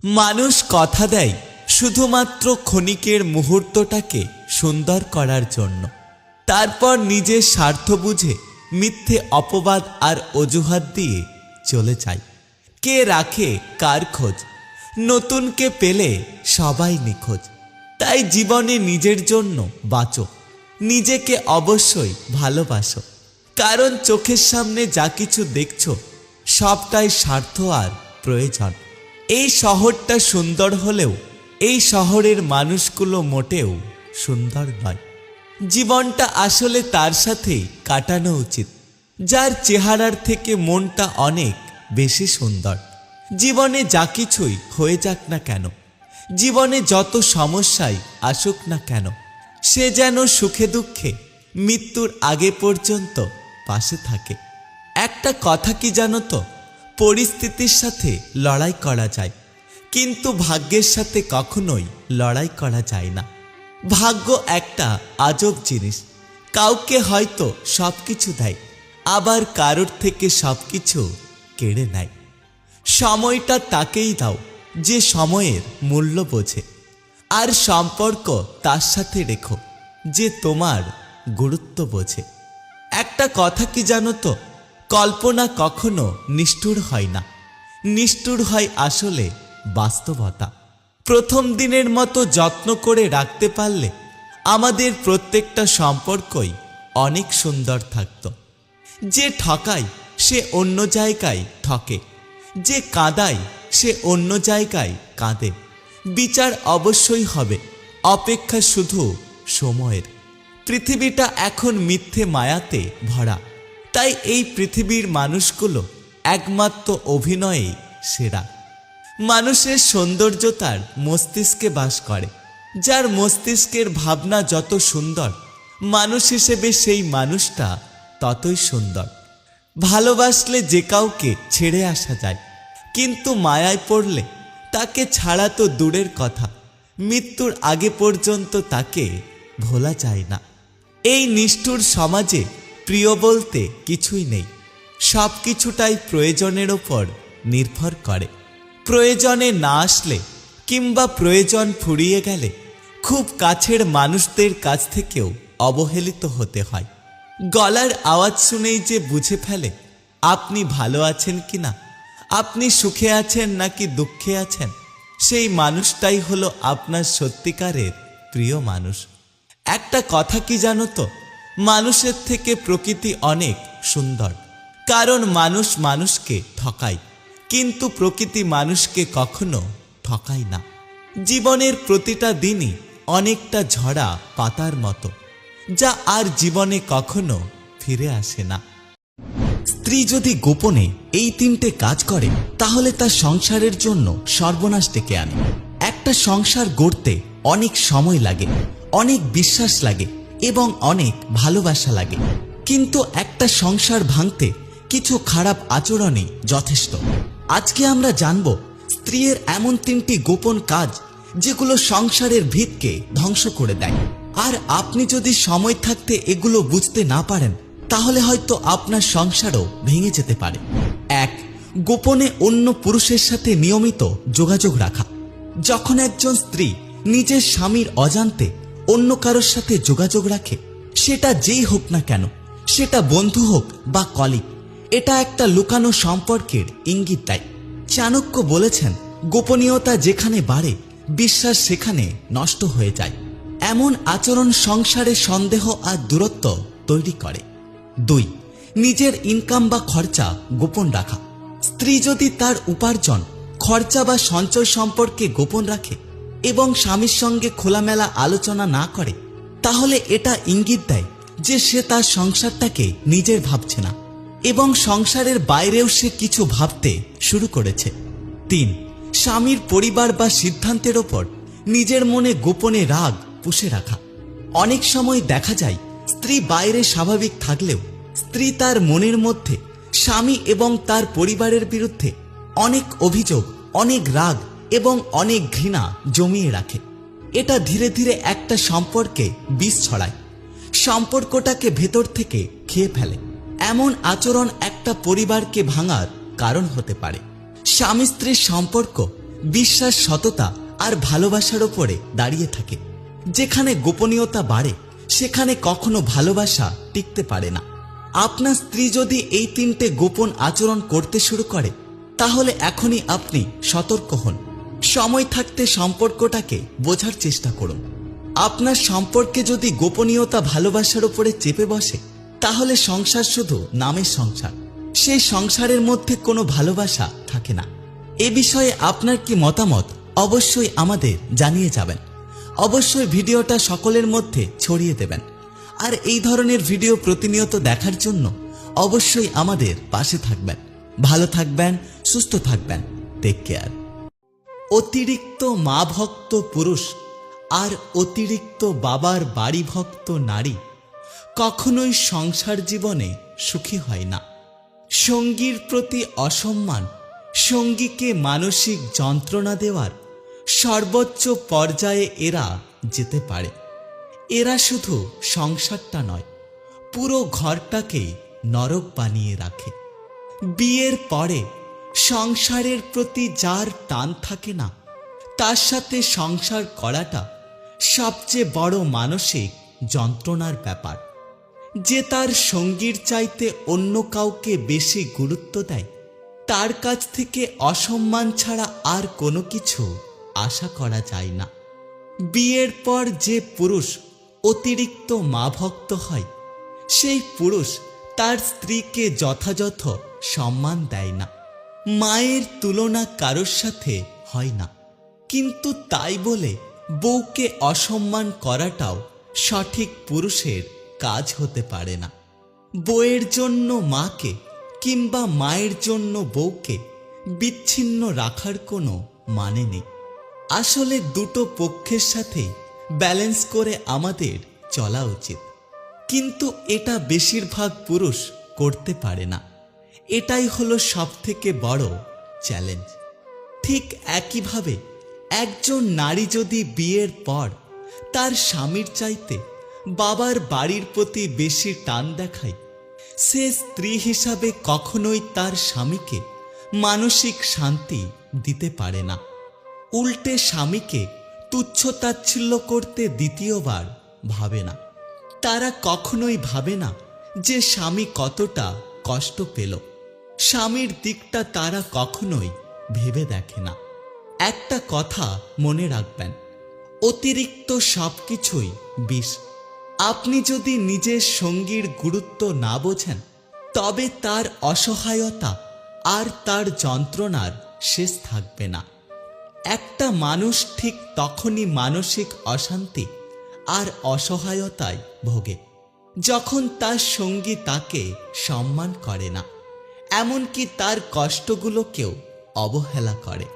মানুষ কথা দেয় শুধুমাত্র ক্ষণিকের মুহূর্তটাকে সুন্দর করার জন্য, তারপর নিজের স্বার্থ বুঝে মিথ্যে অপবাদ আর অজুহাত দিয়ে চলে যায়। কে রাখে কার খোঁজ? নতুনকে পেলে সবাই নিখোঁজ। তাই জীবনে নিজের জন্য বাঁচো, নিজেকে অবশ্যই ভালোবাসো, কারণ চোখের সামনে যা কিছু দেখছো সবটাই স্বার্থ আর প্রয়োজন। এই শহরটা সুন্দর হলেও এই শহরের মানুষগুলো মোটেও সুন্দর নয়। জীবনটা আসলে তার সাথেই কাটানো উচিত যার চেহারার থেকে মনটা অনেক বেশি সুন্দর। জীবনে যা কিছুই হয়ে যাক না কেন, জীবনে যত সমস্যাই আসুক না কেন, সে যেন সুখে দুঃখে মৃত্যুর আগে পর্যন্ত পাশে থাকে। একটা কথা কি জানো তো, পরিস্থিতির সাথে লড়াই করা যায়, কিন্তু ভাগ্যের সাথে কখনোই লড়াই করা যায় না। ভাগ্য একটা আজব জিনিস, কাউকে হয়তো সব কিছু দেয়, আবার কারোর থেকে সব কিছু কেড়ে নেয়। সময়টা তাকেই দাও যে সময়ের মূল্য বোঝে, আর সম্পর্ক তার সাথে রেখো যে তোমার গুরুত্ব বোঝে। একটা কথা কি জানো তো, কল্পনা কখনো নিষ্ঠুর হয় না, নিষ্ঠুর হয় আসলে বাস্তবতা। প্রথম দিনের মতো যত্ন করে রাখতে পারলে আমাদের প্রত্যেকটা সম্পর্কই অনেক সুন্দর থাকত। যে ঠকায় সে অন্য জায়গায় ঠকে, যে কাঁদায় সে অন্য জায়গায় কাঁদে। বিচার অবশ্যই হবে, অপেক্ষা শুধু সময়ের। পৃথিবীটা এখন মিথ্যে মায়াতে ভরা, তাই এই পৃথিবীর মানুষগুলো একমাত্র অভিনয়ে সেরা। মানুষের সৌন্দর্য তার মস্তিষ্কে বাস করে, যার মস্তিষ্কের ভাবনা যত সুন্দর, মানুষ হিসেবে সেই মানুষটা ততই সুন্দর। ভালোবাসলে যে কাউকে ছেড়ে আসা যায়, কিন্তু মায়ায় পড়লে তাকে ছাড়া তো দূরের কথা, মৃত্যুর আগে পর্যন্ত তাকে ভোলা যায় না। এই নিষ্ঠুর সমাজে প্রিয় বলতে কিছুই নেই, সব কিছুটাই প্রয়োজনের ওপর নির্ভর করে। প্রয়োজনে না আসলে কিংবা প্রয়োজন ফুরিয়ে গেলে খুব কাছের মানুষদের কাছ থেকেও অবহেলিত হতে হয়। গলার আওয়াজ শুনেই যে বুঝে ফেলে আপনি ভালো আছেন কিনা, আপনি সুখে আছেন নাকি দুঃখে আছেন, সেই মানুষটাই হলো আপনার সত্যিকারের প্রিয় মানুষ। একটা কথা কি জানো তো, মানুষের থেকে প্রকৃতি অনেক সুন্দর, কারণ মানুষ মানুষকে ঠকায়, কিন্তু প্রকৃতি মানুষকে কখনো ঠকায় না। জীবনের প্রতিটা দিনই অনেকটা ঝরা পাতার মতো, যা আর জীবনে কখনো ফিরে আসে না। স্ত্রী যদি গোপনে এই তিনটে কাজ করে তাহলে তার সংসারের জন্য সর্বনাশ ডেকে আনে। একটা সংসার গড়তে অনেক সময় লাগে, অনেক বিশ্বাস লাগে এবং অনেক ভালোবাসা লাগে, কিন্তু একটা সংসার ভাঙতে কিছু খারাপ আচরণই যথেষ্ট। আজকে আমরা জানব স্ত্রীর এমন তিনটি গোপন কাজ যেগুলো সংসারের ভিতকে ধ্বংস করে দেয়। আর আপনি যদি সময় থাকতে এগুলো বুঝতে না পারেন তাহলে হয়তো আপনার সংসারও ভেঙে যেতে পারে। 1. গোপনে অন্য পুরুষের সাথে নিয়মিত যোগাযোগ রাখা। যখন একজন স্ত্রী নিজের স্বামীর অজান্তে অন্য কারোর সাথে যোগাযোগ রাখে, সেটা যেই হোক না কেন, সেটা বন্ধু হোক বা কলিগ, এটা একটা লুকানো সম্পর্কের ইঙ্গিত দেয়। চাণক্য বলেছেন, গোপনীয়তা যেখানে বাড়ে বিশ্বাস সেখানে নষ্ট হয়ে যায়। এমন আচরণ সংসারে সন্দেহ আর দূরত্ব তৈরি করে। 2. নিজের ইনকাম বা খরচা গোপন রাখা। স্ত্রী যদি তার উপার্জন, খরচা বা সঞ্চয় সম্পর্কে গোপন রাখে এবং স্বামীর সঙ্গে খোলামেলা আলোচনা না করে, তাহলে এটা ইঙ্গিত দেয় যে সে তার সংসারটাকে নিজের ভাবছে না এবং সংসারের বাইরেও সে কিছু ভাবতে শুরু করেছে। 3. স্বামীর পরিবার বা সিদ্ধান্তের ওপর নিজের মনে গোপনে রাগ পুষে রাখা। অনেক সময় দেখা যায় স্ত্রী বাইরে স্বাভাবিক থাকলেও স্ত্রী তার মনের মধ্যে স্বামী এবং তার পরিবারের বিরুদ্ধে অনেক অভিযোগ, অনেক রাগ এবং অনেক ঘৃণা জমিয়ে রাখে। এটা ধীরে ধীরে একটা সম্পর্কে বিষ ছড়ায়, সম্পর্কটাকে ভেতর থেকে খেয়ে ফেলে। এমন আচরণ একটা পরিবারকে ভাঙার কারণ হতে পারে। স্বামী স্ত্রীর সম্পর্ক বিশ্বাস, সততা আর ভালোবাসার ওপরে দাঁড়িয়ে থাকে। যেখানে গোপনীয়তা বাড়ে সেখানে কখনো ভালোবাসা টিকতে পারে না। আপনার স্ত্রী যদি এই 3টে গোপন আচরণ করতে শুরু করে তাহলে এখনই আপনি সতর্ক হন। সময় থাকতে সম্পর্কটাকে বোঝার চেষ্টা করুন। আপনার সম্পর্কে যদি গোপনীয়তা ভালোবাসার উপরে চেপে বসে তাহলে সংসার শুধু নামের সংসার, সেই সংসারের মধ্যে কোনো ভালোবাসা থাকে না। এ বিষয়ে আপনার কি মতামত অবশ্যই আমাদের জানিয়ে যাবেন। অবশ্যই ভিডিওটা সকলের মধ্যে ছড়িয়ে দেবেন। আর এই ধরনের ভিডিও প্রতিনিয়ত দেখার জন্য অবশ্যই আমাদের পাশে থাকবেন। ভালো থাকবেন, সুস্থ থাকবেন। Take care. অতিরিক্ত মা ভক্ত পুরুষ আর অতিরিক্ত বাবার বাড়ি ভক্ত নারী কখনোই সংসার জীবনে সুখী হয় না। সঙ্গীর প্রতি অসম্মান সঙ্গীকে মানসিক যন্ত্রণা দেওয়ার সর্বোচ্চ পর্যায়ে এরা যেতে পারে। এরা শুধু সংসারটা নয়, পুরো ঘরটাকেই নরক বানিয়ে রাখে। বিয়ের পরে সংসারের প্রতি যার টান থাকে না তার সাথে সংসার করাটা সবচেয়ে বড় মানসিক যন্ত্রণার ব্যাপার। যে তার সঙ্গীর চাইতে অন্য কাউকে বেশি গুরুত্ব দেয় তার কাছ থেকে অসম্মান ছাড়া আর কোনো কিছু আশা করা যায় না। বিয়ের পর যে পুরুষ অতিরিক্ত মা ভক্ত হয় সেই পুরুষ তার স্ত্রীকে যথাযথ সম্মান দেয় না। মায়ের তুলনা কারোর সাথে হয় না, কিন্তু তাই বলে বউকে অসম্মান করাটাও সঠিক পুরুষের কাজ হতে পারে না। বউয়ের জন্য মাকে কিংবা মায়ের জন্য বউকে বিচ্ছিন্ন রাখার কোনো মানে নেই। আসলে দুটো পক্ষের সাথে ব্যালেন্স করে আমাদের চলা উচিত, কিন্তু এটা বেশিরভাগ পুরুষ করতে পারে না। এটাই হলো সবথেকে বড় চ্যালেঞ্জ। ঠিক একইভাবে একজন নারী যদি বিয়ের পর তার স্বামীর চাইতে বাবার বাড়ির প্রতি বেশি টান দেখায়, সে স্ত্রী হিসাবে কখনোই তার স্বামীকে মানসিক শান্তি দিতে পারে না। উল্টে স্বামীকে তুচ্ছ-তাচ্ছিল্য করতে দ্বিতীয়বার ভাবে না। তারা কখনোই ভাবে না যে স্বামী কতটা কষ্ট পেল। স্বামীর দিকটা তারা কখনোই ভেবে দেখে না। একটা কথা মনে রাখবেন, অতিরিক্ত সবকিছুই বিষ। আপনি যদি নিজের সঙ্গীর গুরুত্ব না বোঝেন তবে তার অসহায়তা আর তার যন্ত্রণার শেষ থাকবে না। একটা মানুষ ঠিক তখনই মানসিক অশান্তি আর অসহায়তায় ভোগে যখন তার সঙ্গী তাকে সম্মান করে না, এমনকি তার কষ্টগুলোকেও অবহেলা করে।